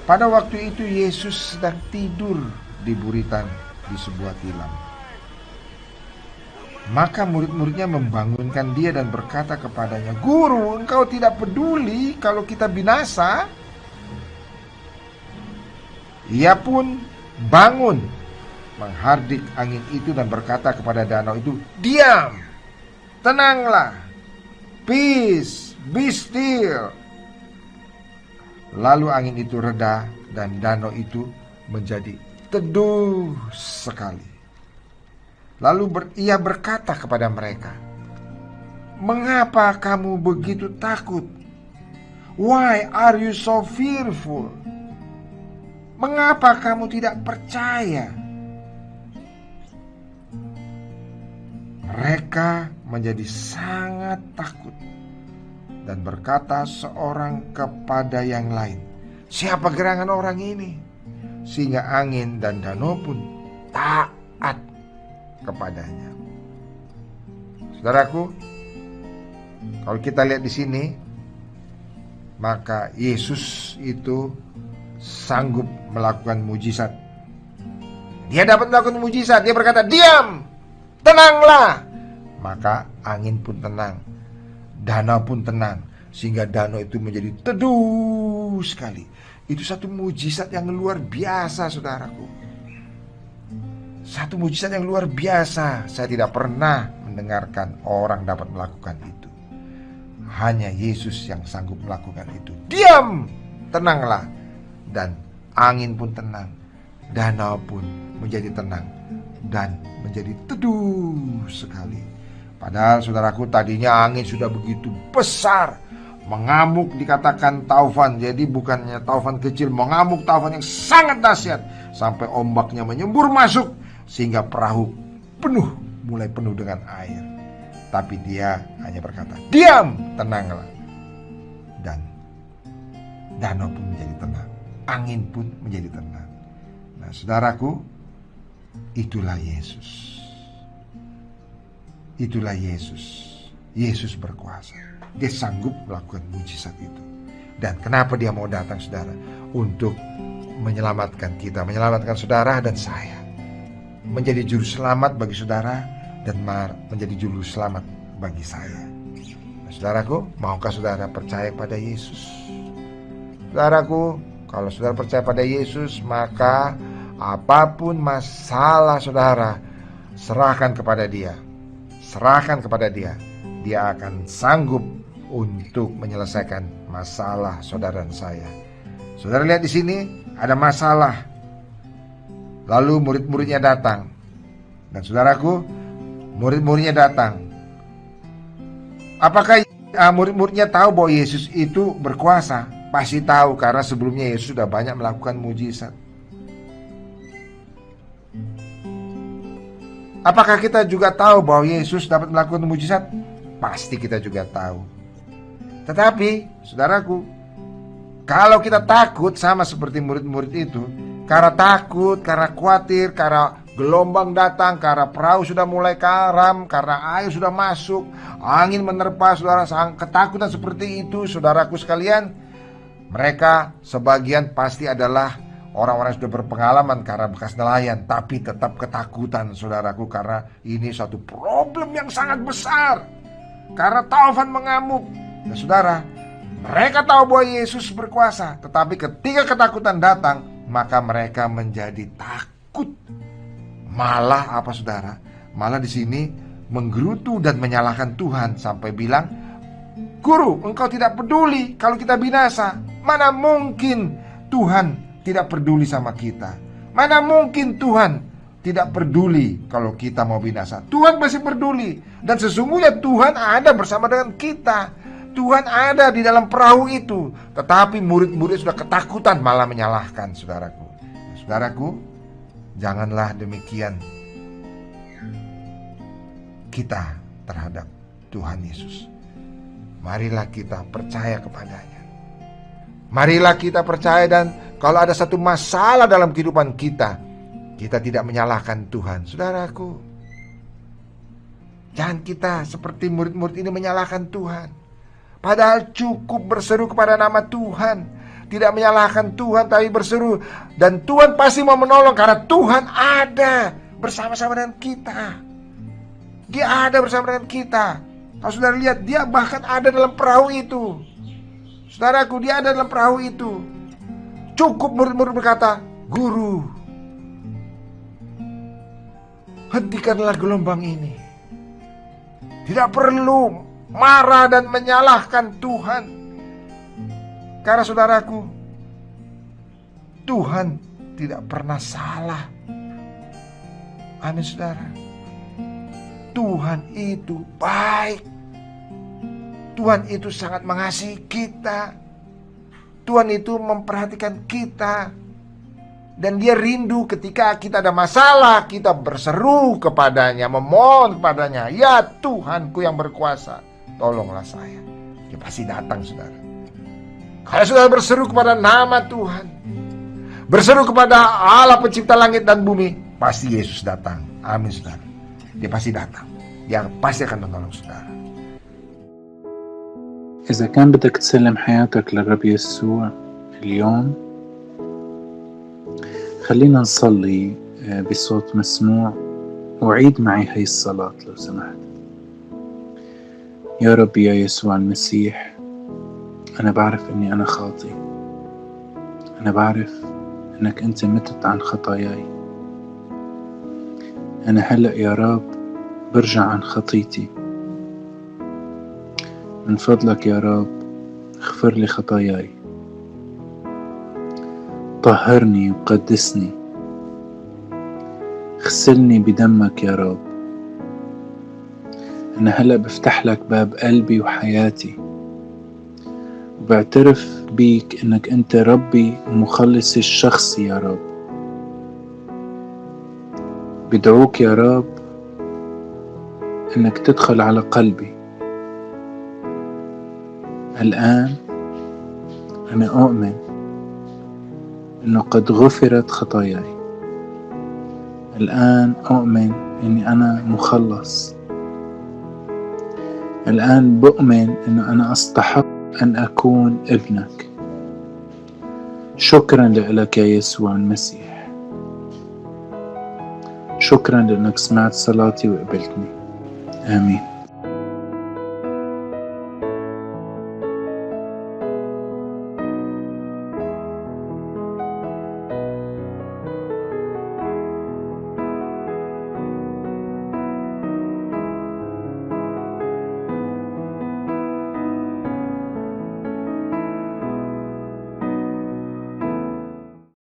Pada waktu itu Yesus sedang tidur di buritan di sebuah tilam. Maka murid-muridnya membangunkan dia dan berkata kepadanya, "Guru, engkau tidak peduli kalau kita binasa?" Ia pun bangun, menghardik angin itu dan berkata kepada danau itu, "Diam, tenanglah, peace, be still." Lalu angin itu reda dan danau itu menjadi teduh sekali. Lalu ia berkata kepada mereka, "Mengapa kamu begitu takut? Why are you so fearful? Mengapa kamu tidak percaya?" Mereka menjadi sangat takut dan berkata seorang kepada yang lain, "Siapa gerangan orang ini? Sehingga angin dan danau pun taat kepadanya." Saudaraku, kalau kita lihat di sini, maka Yesus itu sanggup melakukan mujizat. Dia dapat melakukan mujizat. Dia berkata, "Diam, tenanglah." Maka angin pun tenang, danau pun tenang, sehingga danau itu menjadi teduh sekali. Itu satu mujizat yang luar biasa, saudaraku. Satu mujizat yang luar biasa. Saya tidak pernah mendengarkan orang dapat melakukan itu. Hanya Yesus yang sanggup melakukan itu. "Diam, tenanglah." Dan angin pun tenang, danau pun menjadi tenang dan menjadi teduh sekali. Padahal saudaraku, tadinya angin sudah begitu besar, mengamuk, dikatakan taufan. Jadi bukannya taufan kecil, mengamuk taufan yang sangat dahsyat, sampai ombaknya menyembur masuk sehingga perahu mulai penuh dengan air. Tapi dia hanya berkata, "Diam, tenanglah." Dan danau pun menjadi tenang, angin pun menjadi tenang. Nah, saudaraku, itulah Yesus. Itulah Yesus. Yesus berkuasa. Dia sanggup melakukan mujizat itu. Dan kenapa dia mau datang, saudara? Untuk menyelamatkan kita, menyelamatkan saudara dan saya, menjadi juru selamat bagi saudara dan menjadi juru selamat bagi saya. Nah, saudaraku, maukah saudara percaya pada Yesus? Saudaraku, kalau saudara percaya pada Yesus, maka apapun masalah saudara, serahkan kepada Dia. Serahkan kepada Dia. Dia akan sanggup untuk menyelesaikan masalah saudara dan saya. Saudara lihat di sini, ada masalah. Lalu murid-muridnya datang. Dan saudaraku, murid-muridnya datang. Apakah murid-muridnya tahu bahwa Yesus itu berkuasa? Pasti tahu, karena sebelumnya Yesus sudah banyak melakukan mujizat. Apakah kita juga tahu bahwa Yesus dapat melakukan mujizat? Pasti kita juga tahu. Tetapi, saudaraku, kalau kita takut sama seperti murid-murid itu, karena takut, karena khawatir, karena gelombang datang, karena perahu sudah mulai karam, karena air sudah masuk, angin menerpa, saudara, ketakutan seperti itu, saudaraku sekalian, mereka sebagian pasti adalah orang-orang yang sudah berpengalaman karena bekas nelayan, tapi tetap ketakutan, saudaraku, karena ini suatu problem yang sangat besar. Karena taufan mengamuk. Nah, saudara, mereka tahu bahwa Yesus berkuasa, tetapi ketika ketakutan datang, maka mereka menjadi takut. Malah apa, saudara? Malah di sini menggerutu dan menyalahkan Tuhan sampai bilang, "Guru, engkau tidak peduli kalau kita binasa. Mana mungkin Tuhan tidak peduli sama kita. Mana mungkin Tuhan tidak peduli kalau kita mau binasa. Tuhan masih peduli. Dan sesungguhnya Tuhan ada bersama dengan kita. Tuhan ada di dalam perahu itu." Tetapi murid-murid sudah ketakutan, malah menyalahkan, saudaraku. Saudaraku, janganlah demikian kita terhadap Tuhan Yesus. Marilah kita percaya kepadanya. Marilah kita percaya, dan kalau ada satu masalah dalam kehidupan kita, kita tidak menyalahkan Tuhan. Saudaraku, jangan kita seperti murid-murid ini menyalahkan Tuhan. Padahal cukup berseru kepada nama Tuhan. tidak menyalahkan Tuhan, tapi berseru. Dan Tuhan pasti mau menolong karena Tuhan ada bersama-sama dengan kita. Dia ada bersama dengan kita. Kalau saudara lihat, dia bahkan ada dalam perahu itu. Saudaraku, dia ada dalam perahu itu. Cukup murid-murid berkata, "Guru, hentikanlah gelombang ini." Tidak perlu marah dan menyalahkan Tuhan. Karena saudaraku, Tuhan tidak pernah salah. Amin saudara. Tuhan itu baik. Tuhan itu sangat mengasihi kita. Tuhan itu memperhatikan kita. Dan dia rindu ketika kita ada masalah, kita berseru kepadanya, memohon kepadanya, "Ya Tuhanku yang berkuasa, tolonglah saya." Dia pasti datang saudara. Kalau saudara berseru kepada nama Tuhan, berseru kepada Allah pencipta langit dan bumi, pasti Yesus datang. Amin saudara. Dia pasti datang. Dia pasti akan menolong saudara. إذا كان بدك تسلم حياتك للرب يسوع اليوم، خلينا نصلي بصوت مسموع، وعيد معي هاي الصلاة لو سمحت. يا رب يا يسوع المسيح، أنا بعرف إني أنا خاطئ. أنا بعرف إنك أنت متت عن خطاياي. أنا هلأ يا رب برجع عن خطيتي. من فضلك يا رب اغفر لي خطاياي، طهرني وقدسني، اغسلني بدمك يا رب. أنا هلأ بفتح لك باب قلبي وحياتي، وبعترف بيك إنك أنت ربي ومخلصي الشخصي يا رب. بدعوك يا رب إنك تدخل على قلبي الآن. أنا أؤمن إنه قد غفرت خطاياي. الآن أؤمن إني أنا مخلص. الآن بؤمن إنه أنا أستحق أن أكون ابنك. شكرا لك يا يسوع المسيح. شكرا لأنك سمعت صلاتي وقبلتني. آمين.